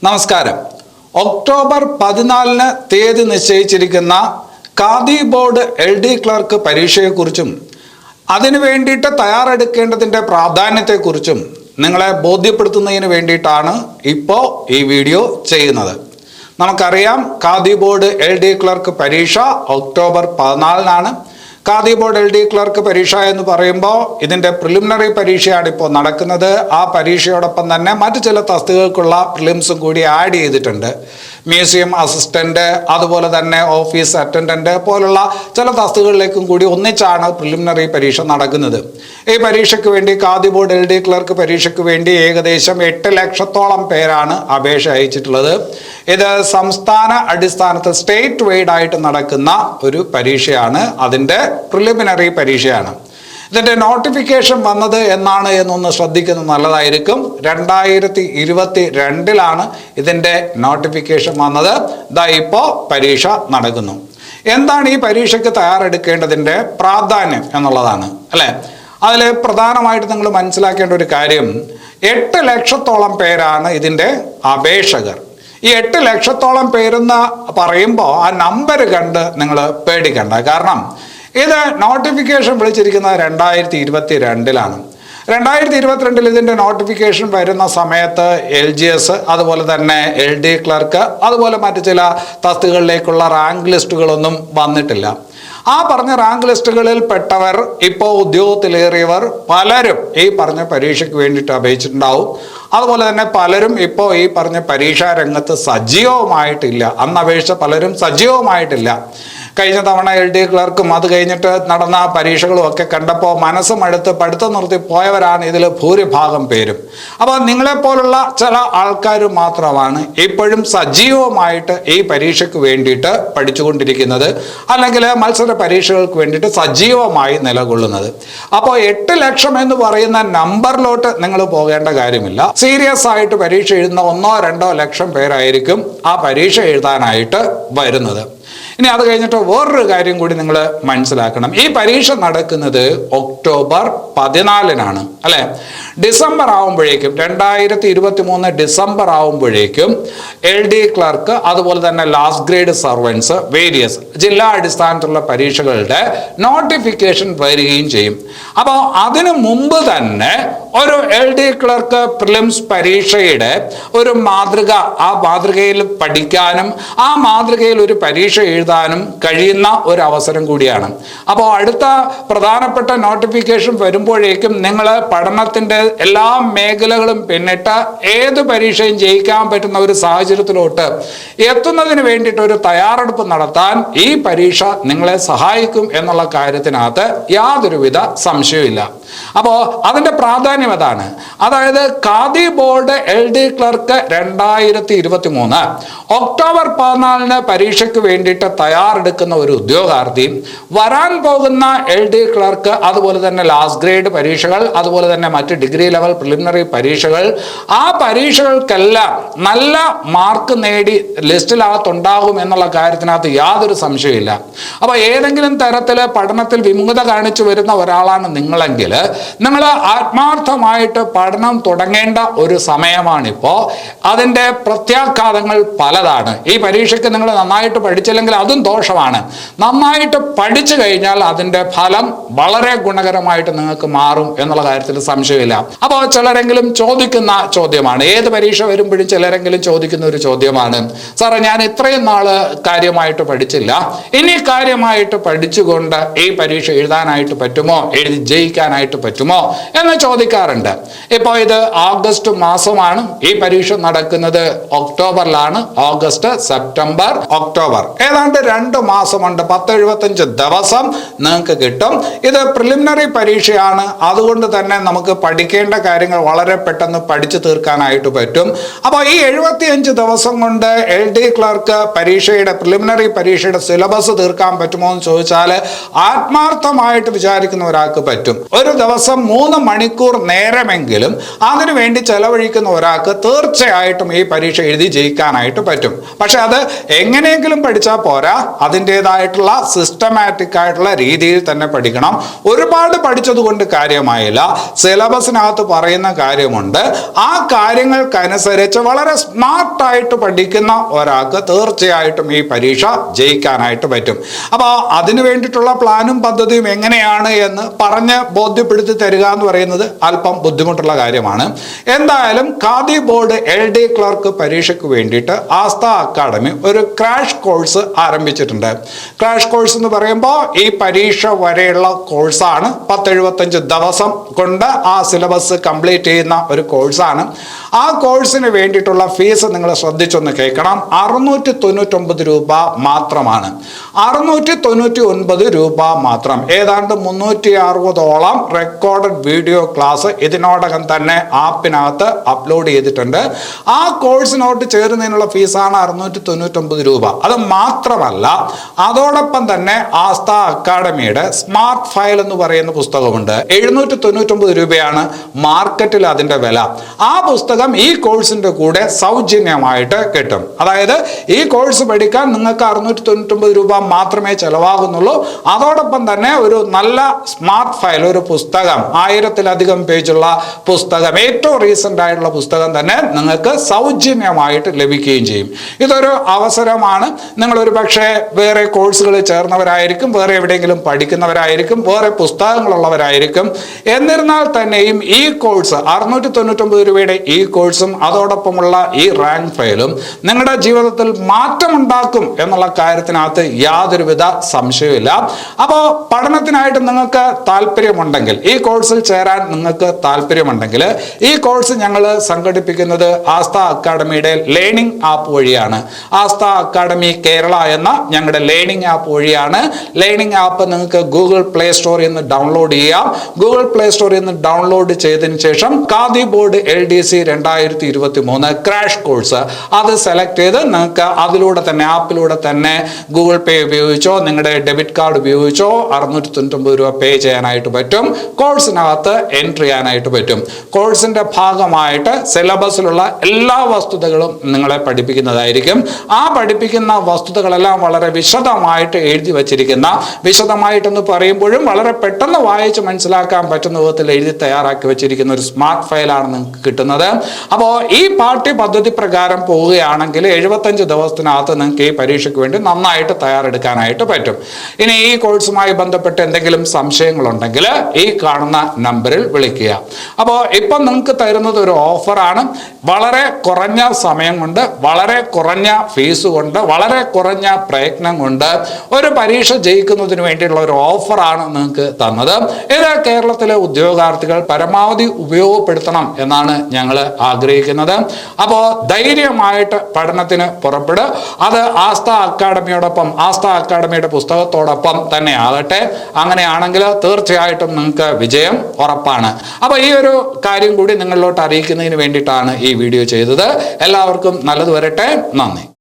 നമസ്കാരം. ഒക്ടോബർ 14 തീയതി നിശ്ചയിച്ചിരിക്കുന്ന khadi board LD clerk പരീക്ഷയെക്കുറിച്ചും അതിനു വേണ്ടിയിട്ട് തയ്യാറെടുക്കേണ്ടതിൻ്റെ പ്രാധാന്യത്തെക്കുറിച്ചും നിങ്ങളെ ബോധ്യപ്പെടുത്തുന്നതിന് വേണ്ടിയിട്ടാണ് ഇപ്പോൾ ഈ വീഡിയോ ചെയ്യുന്നത്. നമുക്കറിയാം, ഖാദി ബോർഡ് LD ക്ലർക്ക് പരീക്ഷ October 14 khadi board LD clerk പരീക്ഷ എന്ന് പറയുമ്പോൾ ഇതിൻ്റെ പ്രിലിമിനറി പരീക്ഷയാണ് ഇപ്പോൾ നടക്കുന്നത്. ആ പരീക്ഷയോടൊപ്പം തന്നെ മറ്റു ചില തസ്തികകൾക്കുള്ള പ്രിലിംസും കൂടി ആഡ് ചെയ്തിട്ടുണ്ട്. മ്യൂസിയം അസിസ്റ്റൻ്റ്, അതുപോലെ തന്നെ ഓഫീസ് അറ്റൻഡൻറ്റ് പോലുള്ള ചില തസ്തികകളിലേക്കും കൂടി ഒന്നിച്ചാണ് പ്രിലിമിനറി പരീക്ഷ നടക്കുന്നത്. ഈ പരീക്ഷയ്ക്ക് വേണ്ടി ഖാദി ബോർഡ് LD ക്ലർക്ക് പരീക്ഷയ്ക്ക് വേണ്ടി ഏകദേശം 8 ലക്ഷത്തോളം പേരാണ് അപേക്ഷ അയച്ചിട്ടുള്ളത്. ഇത് സംസ്ഥാന അടിസ്ഥാനത്തിൽ സ്റ്റേറ്റ് വൈഡ് ആയിട്ട് നടക്കുന്ന ഒരു പരീക്ഷയാണ്. അതിൻ്റെ പ്രിലിമിനറി പരീക്ഷയാണ്. ഇതിൻ്റെ നോട്ടിഫിക്കേഷൻ വന്നത് എന്നാണ് എന്നൊന്ന് ശ്രദ്ധിക്കുന്നത് നല്ലതായിരിക്കും. 2022 ഇതിൻ്റെ നോട്ടിഫിക്കേഷൻ വന്നത്. ഇതാ ഇപ്പോൾ പരീക്ഷ നടക്കുന്നു. എന്താണ് ഈ പരീക്ഷയ്ക്ക് തയ്യാറെടുക്കേണ്ടതിൻ്റെ പ്രാധാന്യം എന്നുള്ളതാണ് അല്ലേ. അതിൽ പ്രധാനമായിട്ട് നിങ്ങൾ മനസ്സിലാക്കേണ്ട ഒരു കാര്യം, 8 ലക്ഷത്തോളം പേരാണ് ഇതിൻ്റെ അപേക്ഷകർ. ഈ 8 ലക്ഷത്തോളം പേരെന്ന് പറയുമ്പോൾ ആ നമ്പർ കണ്ട് നിങ്ങൾ പേടിക്കണ്ട. കാരണം ഇത് നോട്ടിഫിക്കേഷൻ വിളിച്ചിരിക്കുന്നത് 2022 2022 ഇതിൻ്റെ നോട്ടിഫിക്കേഷൻ വരുന്ന സമയത്ത് LGS, അതുപോലെ തന്നെ LD ക്ലർക്ക്, അതുപോലെ മറ്റു ചില തസ്തികകളിലേക്കുള്ള റാങ്ക് ലിസ്റ്റുകളൊന്നും വന്നിട്ടില്ല. ആ പറഞ്ഞ റാങ്ക് ലിസ്റ്റുകളിൽ പെട്ടവർ, ഇപ്പോൾ ഉദ്യോഗത്തിലേറിയവർ പലരും ഈ പറഞ്ഞ പരീക്ഷയ്ക്ക് വേണ്ടിയിട്ട് അപേക്ഷിച്ചിട്ടുണ്ടാവും. അതുപോലെ തന്നെ പലരും ഇപ്പോൾ ഈ പറഞ്ഞ പരീക്ഷാ രംഗത്ത് സജീവമായിട്ടില്ല. അന്ന് അപേക്ഷിച്ച പലരും സജീവമായിട്ടില്ല. കഴിഞ്ഞ തവണ LD ക്ലർക്കും അത് കഴിഞ്ഞിട്ട് നടന്ന പരീക്ഷകളും ഒക്കെ കണ്ടപ്പോൾ മനസ്സുമടുത്ത് പഠിത്തം നിർത്തി പോയവരാണ് ഇതിൽ ഭൂരിഭാഗം പേരും. അപ്പോൾ നിങ്ങളെപ്പോലുള്ള ചില ആൾക്കാർ മാത്രമാണ് ഇപ്പോഴും സജീവമായിട്ട് ഈ പരീക്ഷയ്ക്ക് വേണ്ടിയിട്ട് പഠിച്ചുകൊണ്ടിരിക്കുന്നത്, അല്ലെങ്കിൽ മത്സര പരീക്ഷകൾക്ക് വേണ്ടിയിട്ട് സജീവമായി നിലകൊള്ളുന്നത്. അപ്പോൾ 8 ലക്ഷം എന്ന് പറയുന്ന നമ്പറിലോട്ട് നിങ്ങൾ പോകേണ്ട കാര്യമില്ല. സീരിയസ് ആയിട്ട് പരീക്ഷ എഴുതുന്ന 1-2 ലക്ഷം പേരായിരിക്കും ആ പരീക്ഷ എഴുതാനായിട്ട് വരുന്നത്. ഇനി അത് കഴിഞ്ഞിട്ട് വേറൊരു കാര്യം കൂടി നിങ്ങൾ മനസ്സിലാക്കണം. ഈ പരീക്ഷ നടക്കുന്നത് ഒക്ടോബർ 14 അല്ലെ. ഡിസംബർ ആവുമ്പോഴേക്കും 2023 ഡിസംബർ ആവുമ്പോഴേക്കും LD ക്ലർക്ക്, അതുപോലെ തന്നെ ലാസ്റ്റ് ഗ്രേഡ് സർവൻസ്, വേരിയസ് ജില്ലാ അടിസ്ഥാനത്തിലുള്ള പരീക്ഷകളുടെ നോട്ടിഫിക്കേഷൻ വരികയും ചെയ്യും. അപ്പോൾ അതിനു മുമ്പ് തന്നെ ഒരു LD ക്ലർക്ക് പ്രിലിംസ് പരീക്ഷയുടെ ഒരു മാതൃക, ആ മാതൃകയിൽ പഠിക്കാനും ആ മാതൃകയിൽ ഒരു പരീക്ഷ എഴുതാനും കഴിയുന്ന ഒരു അവസരം കൂടിയാണ്. അപ്പോൾ അടുത്ത പ്രധാനപ്പെട്ട നോട്ടിഫിക്കേഷൻ വരുമ്പോഴേക്കും നിങ്ങൾ പഠനത്തിൻ്റെ എല്ലാ മേഖലകളും പിന്നിട്ട് ഏത് പരീക്ഷയും ജയിക്കാൻ പറ്റുന്ന ഒരു സാഹചര്യത്തിലോട്ട് എത്തുന്നതിന് വേണ്ടിയിട്ട് ഒരു തയ്യാറെടുപ്പ് നടത്താൻ ഈ പരീക്ഷ നിങ്ങളെ സഹായിക്കും എന്നുള്ള കാര്യത്തിനകത്ത് യാതൊരുവിധ സംശയവുമില്ല. അപ്പോൾ അതിൻ്റെ പ്രാധാന്യം അതാണ്. അതായത് khadi board LD clerk 2023 October 14 പരീക്ഷയ്ക്ക് വേണ്ടിയിട്ട് തയ്യാറെടുക്കുന്ന ഒരു ഉദ്യോഗാർത്ഥി വരാൻ പോകുന്ന LD ക്ലർക്ക്, അതുപോലെ തന്നെ ലാസ്റ്റ് ഗ്രേഡ് പരീക്ഷകൾ, അതുപോലെ തന്നെ മറ്റ് ഡിഗ്രി ലെവൽ പ്രിലിമിനറി പരീക്ഷകൾ, ആ പരീക്ഷകൾക്കെല്ലാം നല്ല മാർക്ക് നേടി ലിസ്റ്റിനകത്തുണ്ടാകും എന്നുള്ള കാര്യത്തിനകത്ത് യാതൊരു സംശയമില്ല. അപ്പോൾ ഏതെങ്കിലും തരത്തിൽ പഠനത്തിൽ വിമുഖത കാണിച്ചു വരുന്ന ഒരാളാണ് നിങ്ങളെങ്കിൽ നിങ്ങൾ ആത്മാർത്ഥമായിട്ട് പഠനം തുടങ്ങേണ്ട ഒരു സമയമാണിപ്പോൾ. അതിൻ്റെ പ്രത്യാഘാതങ്ങൾ പലതാണ്. ഈ പരീക്ഷയ്ക്ക് നിങ്ങൾ നന്നായിട്ട് പഠിച്ചില്ലെങ്കിൽ അതും ദോഷമാണ്. നന്നായിട്ട് പഠിച്ചു കഴിഞ്ഞാൽ അതിൻ്റെ ഫലം വളരെ ഗുണകരമായിട്ട് നിങ്ങൾക്ക് മാറും എന്നുള്ള കാര്യത്തിൽ സംശയമില്ല. അപ്പോൾ ചിലരെങ്കിലും ചോദിക്കുന്ന ചോദ്യമാണ്, ഏത് പരീക്ഷ വരുമ്പോഴും ചിലരെങ്കിലും ചോദിക്കുന്ന ഒരു ചോദ്യമാണ്, സാറേ ഞാൻ ഇത്രയും നാള് കാര്യമായിട്ട് പഠിച്ചില്ല, ഇനി കാര്യമായിട്ട് പഠിച്ചുകൊണ്ട് ഈ പരീക്ഷ എഴുതാനായിട്ട് പറ്റുമോ, എഴുതി ജയിക്കാനായിട്ട് പറ്റുമോ എന്ന് ചോദിക്കാറുണ്ട്. ഇപ്പോൾ ഇത് ഓഗസ്റ്റ് മാസമാണ്. ഈ പരീക്ഷ നടക്കുന്നത് ഒക്ടോബറിലാണ്. ഓഗസ്റ്റ്, സെപ്റ്റംബർ, ഒക്ടോബർ, ഏതാണ്ട് 2 മാസമുണ്ട്. 10-75 ദിവസം നിങ്ങൾക്ക് കിട്ടും. ഇത് പ്രിലിമിനറി പരീക്ഷയാണ്. അതുകൊണ്ട് തന്നെ നമുക്ക് പഠിക്കേണ്ട കാര്യങ്ങൾ വളരെ പെട്ടെന്ന് പഠിച്ചു തീർക്കാനായിട്ട് പറ്റും. അപ്പോൾ ഈ 75 ദിവസം കൊണ്ട് LD ക്ലർക്ക് പരീക്ഷയുടെ പ്രിലിമിനറി പരീക്ഷയുടെ സിലബസ് തീർക്കാൻ പറ്റുമോ എന്ന് ചോദിച്ചാൽ ആത്മാർത്ഥമായിട്ട് വിചാരിക്കുന്ന ഒരാൾക്ക് പറ്റും. ഒരു ദിവസം 3 മണിക്കൂർ നേരമെങ്കിലും അതിനുവേണ്ടി ചെലവഴിക്കുന്ന ഒരാൾക്ക് തീർച്ചയായിട്ടും ഈ പരീക്ഷ എഴുതി ജയിക്കാനായിട്ട് പറ്റും. പക്ഷെ അത് എങ്ങനെയെങ്കിലും പഠിച്ചാൽ പോരാ, അതിൻ്റെതായിട്ടുള്ള സിസ്റ്റമാറ്റിക് ആയിട്ടുള്ള രീതിയിൽ തന്നെ പഠിക്കണം. ഒരുപാട് പഠിച്ചതുകൊണ്ട് കാര്യമായില്ല. സിലബസിനകത്ത് പറയുന്ന കാര്യമുണ്ട്, ആ കാര്യങ്ങൾക്കനുസരിച്ച് വളരെ സ്മാർട്ടായിട്ട് പഠിക്കുന്ന ഒരാൾക്ക് തീർച്ചയായിട്ടും ഈ പരീക്ഷ ജയിക്കാനായിട്ട് പറ്റും. അപ്പോൾ അതിനു വേണ്ടിയിട്ടുള്ള പ്ലാനും പദ്ധതിയും എങ്ങനെയാണ് എന്ന് പറഞ്ഞ് ബോധ്യപ്പെടുത്തി തരിക എന്ന് പറയുന്നത് അല്പം ബുദ്ധിമുട്ടുള്ള കാര്യമാണ്. എന്തായാലും ഖാദി ബോർഡ് LD ക്ലർക്ക് പരീക്ഷയ്ക്ക് വേണ്ടിയിട്ട് ആസ്ഥ അക്കാഡമി ഒരു ക്രാഷ് കോഴ്സ് ആരംഭിച്ചിട്ടുണ്ട്. ക്രാഷ് കോഴ്സ് എന്ന് പറയുമ്പോൾ ഈ പരീക്ഷ വരെയുള്ള കോഴ്സാണ്. 10-75 ദിവസം കൊണ്ട് ആ സിലബസ് കംപ്ലീറ്റ് ചെയ്യുന്ന ഒരു കോഴ്സാണ്. ആ കോഴ്സിന് വേണ്ടിയിട്ടുള്ള ഫീസ് നിങ്ങൾ ശ്രദ്ധിച്ചൊന്ന് കേൾക്കണം. 699 രൂപ മാത്രമാണ്. 699 രൂപ മാത്രം. ഏതാണ്ട് 360ഓളം റെക്കോർഡഡ് വീഡിയോ ക്ലാസ് ഇതിനോടകം തന്നെ ആപ്പിനകത്ത് അപ്ലോഡ് ചെയ്തിട്ടുണ്ട്. ആ കോഴ്സിനോട്ട് ചേരുന്നതിനുള്ള ഫീസാണ് 699 രൂപ. അത് മാത്രമല്ല, അതോടൊപ്പം തന്നെ ആസ്ഥ അക്കാഡമിയുടെ സ്മാർട്ട് ഫയൽ എന്ന് പറയുന്ന പുസ്തകമുണ്ട്. 799 രൂപയാണ് മാർക്കറ്റിൽ അതിൻ്റെ വില. ആ പുസ്തകം ഈ കോഴ്സിന്റെ കൂടെ സൗജന്യമായിട്ട് കിട്ടും. അതായത് ഈ കോഴ്സ് പഠിക്കാൻ നിങ്ങൾക്ക് 699 രൂപ മാത്രമേ ചെലവാകുന്നുള്ളൂ. അതോടൊപ്പം തന്നെ ഒരു നല്ല സ്മാർട്ട് ഫയൽ, ഒരു പുസ്തകം, 1000-ലധികം പേജുള്ള പുസ്തകം, ഏറ്റവും റീസെന്റ് ആയിട്ടുള്ള പുസ്തകം തന്നെ നിങ്ങൾക്ക് സൗജന്യമായിട്ട് ലഭിക്കുകയും ചെയ്യും. ഇതൊരു അവസരമാണ്. നിങ്ങൾ ഒരു പക്ഷേ വേറെ കോഴ്സുകളിൽ ചേർന്നവരായിരിക്കും, വേറെ എവിടെയെങ്കിലും പഠിക്കുന്നവരായിരിക്കും, വേറെ പുസ്തകങ്ങളുള്ളവരായിരിക്കും. എന്നിരുന്നാൽ തന്നെയും ഈ കോഴ്സ് 699 രൂപയുടെ ഈ കോഴ്സും അതോടൊപ്പമുള്ള ഈ റാങ്ക് ഫയലും നിങ്ങളുടെ ജീവിതത്തിൽ മാറ്റമുണ്ടാക്കും എന്നുള്ള കാര്യത്തിനകത്ത് യാതൊരുവിധ സംശയമില്ല. അപ്പോൾ പഠനത്തിനായിട്ട് നിങ്ങൾക്ക് താല്പര്യമുണ്ടെങ്കിൽ, ഈ കോഴ്സിൽ ചേരാൻ നിങ്ങൾക്ക് താല്പര്യമുണ്ടെങ്കിൽ, ഈ കോഴ്സ് ഞങ്ങൾ സംഘടിപ്പിക്കുന്നത് ആസ്ഥ അക്കാഡമിയുടെ ലേണിംഗ് ആപ്പ് വഴിയാണ്. ആസ്ഥ അക്കാഡമി കേരള എന്ന ഞങ്ങളുടെ ലേണിംഗ് ആപ്പ് വഴിയാണ്. ലേണിംഗ് ആപ്പ് നിങ്ങൾക്ക് ഗൂഗിൾ പ്ലേ സ്റ്റോറിൽ നിന്ന് ഡൗൺലോഡ് ചെയ്യാം. ഗൂഗിൾ പ്ലേ സ്റ്റോറിൽ നിന്ന് ഡൗൺലോഡ് ചെയ്തതിന് ശേഷം khadi board LDC 2023 crash course അത് സെലക്ട് ചെയ്ത് നിങ്ങൾക്ക് അതിലൂടെ തന്നെ, ആപ്പിലൂടെ തന്നെ ഗൂഗിൾ പേ ഉപയോഗിച്ചോ നിങ്ങളുടെ ഡെബിറ്റ് കാർഡ് ഉപയോഗിച്ചോ 699 രൂപ പേ ചെയ്യാനായിട്ട് പറ്റും. കോഴ്സിനകത്ത് എൻട്രി ചെയ്യാനായിട്ട് പറ്റും. കോഴ്സിന്റെ ഭാഗമായിട്ട് സിലബസിലുള്ള എല്ലാ വസ്തുതകളും നിങ്ങളെ പഠിപ്പിക്കുന്നതായിരിക്കും. ആ പഠിപ്പിക്കുന്ന വസ്തുതകളെല്ലാം വളരെ വിശദമായിട്ട് എഴുതി വച്ചിരിക്കുന്ന, വിശദമായിട്ടെന്ന് പറയുമ്പോഴും വളരെ പെട്ടെന്ന് വായിച്ച് മനസ്സിലാക്കാൻ പറ്റുന്ന വിധത്തിൽ എഴുതി തയ്യാറാക്കി വെച്ചിരിക്കുന്ന ഒരു സ്മാർട്ട് ഫയലാണ് നിങ്ങൾക്ക് കിട്ടുന്നത്. അപ്പോൾ ഈ പാഠ്യപദ്ധതി പ്രകാരം പോവുകയാണെങ്കിൽ 75 ദിവസത്തിനകത്ത് നിങ്ങൾക്ക് ഈ പരീക്ഷയ്ക്ക് വേണ്ടി നന്നായിട്ട് തയ്യാറെടുക്കാനായിട്ട് പറ്റും. ഇനി ഈ കോഴ്സുമായി ബന്ധപ്പെട്ട് എന്തെങ്കിലും സംശയങ്ങളുണ്ടെങ്കിൽ ഈ കാണുന്ന നമ്പറിൽ വിളിക്കുക. അപ്പോൾ ഇപ്പം നിങ്ങൾക്ക് തരുന്നത് ഒരു ഓഫറാണ്. വളരെ കുറഞ്ഞ സമയം കൊണ്ട്, വളരെ കുറഞ്ഞ ഫീസ് കൊണ്ട്, വളരെ കുറഞ്ഞ പ്രയത്നം കൊണ്ട് ഒരു പരീക്ഷ ജയിക്കുന്നതിന് വേണ്ടിയുള്ള ഒരു ഓഫറാണ് നിങ്ങൾക്ക് തന്നത്. ഇത് കേരളത്തിലെ ഉദ്യോഗാർത്ഥികൾ പരമാവധി ഉപയോഗപ്പെടുത്തണം എന്നാണ് ഞങ്ങൾ ആഗ്രഹിക്കുന്നത്. അപ്പോൾ ധൈര്യമായിട്ട് പഠനത്തിന് പുറപ്പെടുക. അത് ആസ്ഥ അക്കാഡമിയോടൊപ്പം, ആസ്ഥ അക്കാഡമിയുടെ പുസ്തകത്തോടൊപ്പം തന്നെ ആകട്ടെ. അങ്ങനെയാണെങ്കിൽ തീർച്ചയായിട്ടും നിങ്ങൾക്ക് വിജയം ഉറപ്പാണ്. അപ്പോൾ ഈ ഒരു കാര്യം കൂടി നിങ്ങളിലോട്ട് അറിയിക്കുന്നതിന് വേണ്ടിയിട്ടാണ് ഈ വീഡിയോ ചെയ്തത്. എല്ലാവർക്കും നല്ലത് വരട്ടെ. നന്ദി.